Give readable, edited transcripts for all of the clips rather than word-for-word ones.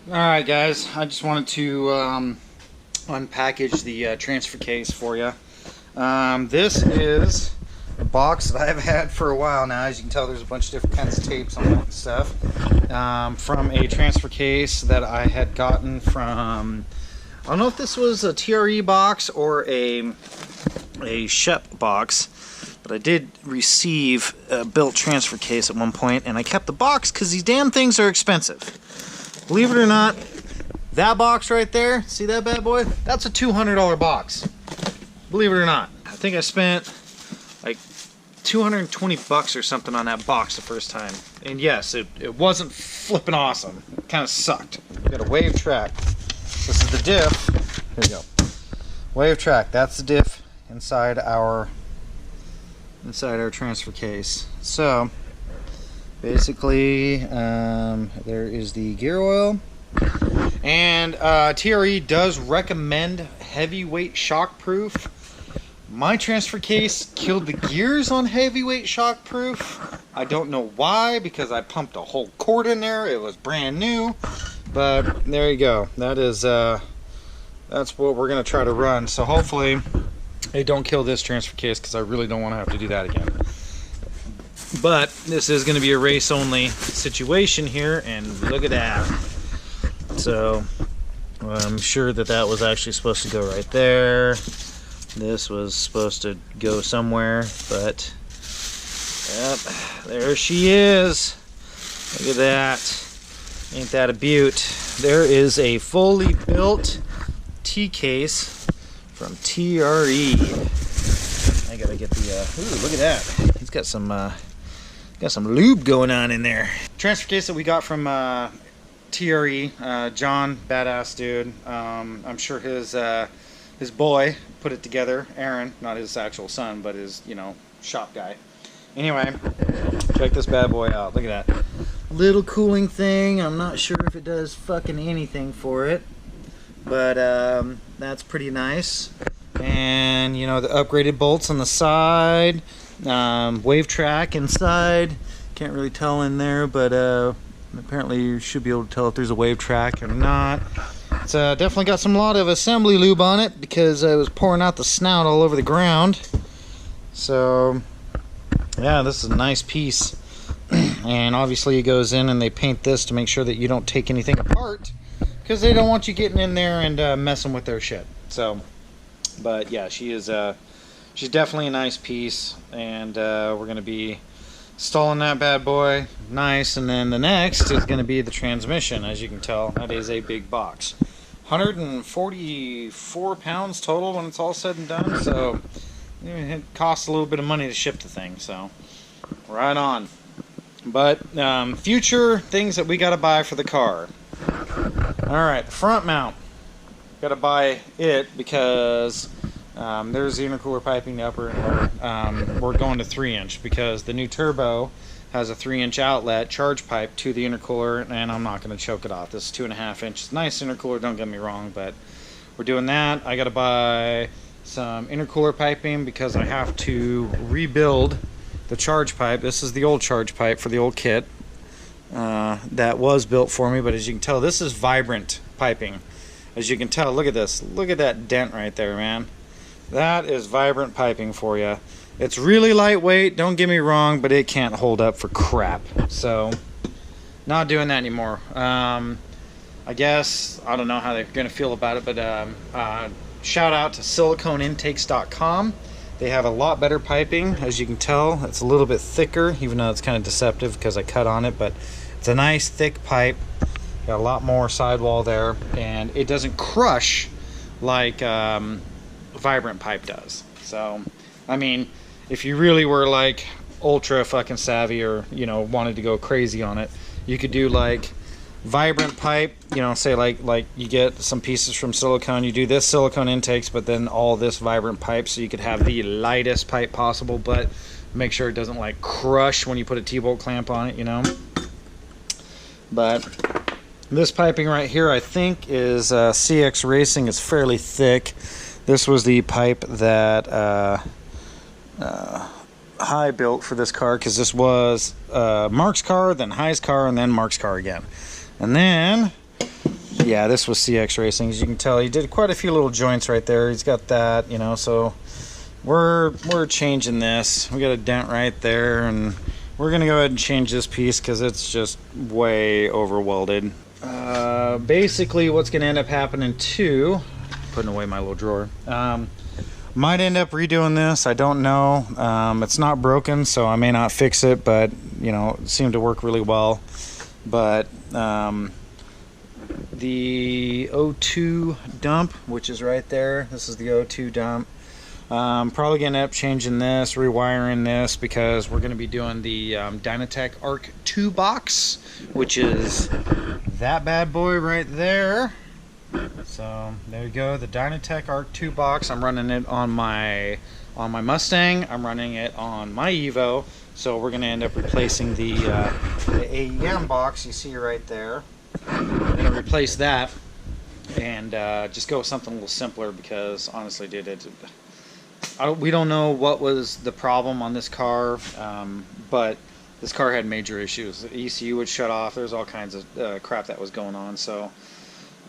Alright guys, I just wanted to unpackage the transfer case for you. This is a box that I've had for a while now. As you can tell, there's a bunch of different kinds of tapes on it and stuff. From a transfer case that I had gotten from, I don't know if this was a TRE box or a Shep box, but I did receive a built transfer case at one point, and I kept the box because these damn things are expensive. Believe it or not, that box right there, see that bad boy? That's a $200 box. Believe it or not. I think I spent like 220 bucks or something on that box the first time. And yes, it wasn't flipping awesome. It kind of sucked. We got a wave track. This is the diff. Here we go. Wave track, that's the diff inside our transfer case. So basically, there is the gear oil, and TRE does recommend heavyweight shockproof. My transfer case killed the gears on heavyweight shockproof. I don't know why, because I pumped a whole quart in there. It was brand new, but there you go. That is that's what we're gonna try to run. So hopefully, they don't kill this transfer case, because I really don't want to have to do that again. But this is going to be a race only situation here, and look at that. So I'm sure that was actually supposed to go right there. This was supposed to go somewhere, but yep, there she is. Look at that. Ain't that a beaut? There is a fully built T case from TRE. I gotta get the ooh, look at that. He's got some lube going on in there. Transfer case that we got from TRE, John, badass dude. I'm sure his boy put it together. Aaron, not his actual son, but his, shop guy. Anyway, check this bad boy out. Look at that. Little cooling thing. I'm not sure if it does fucking anything for it, but that's pretty nice. And the upgraded bolts on the side. Wave track inside. Can't really tell in there, but apparently you should be able to tell if there's a wave track or not. It's definitely got a lot of assembly lube on it, because I was pouring out the snout all over the ground. So yeah, this is a nice piece. And obviously it goes in and they paint this to make sure that you don't take anything apart, because they don't want you getting in there and messing with their shit. So, but yeah, she's definitely a nice piece, and we're going to be installing that bad boy. Nice. And then the next is going to be the transmission. As you can tell, that is a big box. 144 pounds total when it's all said and done, so it costs a little bit of money to ship the thing, so right on. But future things that we got to buy for the car. Alright, the front mount. Got to buy it because there's the intercooler piping, the upper and lower. We're going to 3-inch because the new turbo has a 3-inch outlet charge pipe to the intercooler, and I'm not going to choke it off. This is 2.5 inches. Nice intercooler, don't get me wrong, but we're doing that. I got to buy some intercooler piping because I have to rebuild the charge pipe. This is the old charge pipe for the old kit that was built for me, but as you can tell, this is vibrant piping. As you can tell, look at this. Look at that dent right there, man. That is vibrant piping for you. It's really lightweight, don't get me wrong, but it can't hold up for crap. So, not doing that anymore. I guess, I don't know how they're going to feel about it, but shout out to siliconeintakes.com. They have a lot better piping. As you can tell, it's a little bit thicker, even though it's kind of deceptive because I cut on it, but it's a nice thick pipe. Got a lot more sidewall there, and it doesn't crush like vibrant pipe does. So, I mean, if you really were like ultra fucking savvy, or wanted to go crazy on it, you could do like vibrant pipe, say like you get some pieces from silicone, you do this silicone intakes, but then all this vibrant pipe, so you could have the lightest pipe possible, but make sure it doesn't like crush when you put a T-bolt clamp on it, But this piping right here, I think, is CX Racing. It's fairly thick. This was the pipe that High built for this car, because this was Mark's car, then High's car, and then Mark's car again. And then Yeah, this was CX Racing. As you can tell, he did quite a few little joints right there. He's got that, you know, so we're changing this. We got a dent right there, and we're gonna go ahead and change this piece because it's just way over welded. Basically what's gonna end up happening too, putting away my little drawer, might end up redoing this. I don't know. It's not broken, so I may not fix it, but you know, it seemed to work really well. But the O2 dump, which is right there, this is the O2 dump. Probably gonna end up changing this, rewiring this, because we're gonna be doing the Dynatech Arc 2 box, which is that bad boy right there. So there you go, the Dynatech Arc 2 box. I'm running it on my Mustang. I'm running it on my Evo. So we're gonna end up replacing the AEM box you see right there. I'm gonna replace that and just go with something a little simpler, because honestly, dude, we don't know what was the problem on this car, but this car had major issues. The ECU would shut off. There's all kinds of crap that was going on, so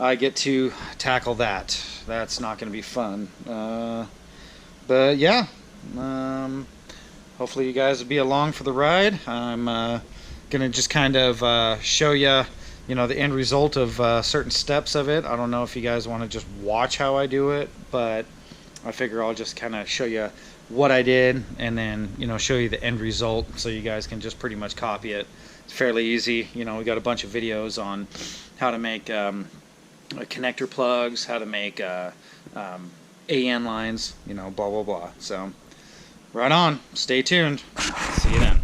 I get to tackle that. That's not going to be fun. But yeah, hopefully you guys will be along for the ride. I'm going to just kind of show you, you know, the end result of certain steps of it. I don't know if you guys want to just watch how I do it, but I figure I'll just kind of show you what I did, and then, you know, show you the end result so you guys can just pretty much copy it. It's fairly easy. You know, we got a bunch of videos on how to make connector plugs, how to make AN lines, you know, blah blah blah. So right on, stay tuned, see you then.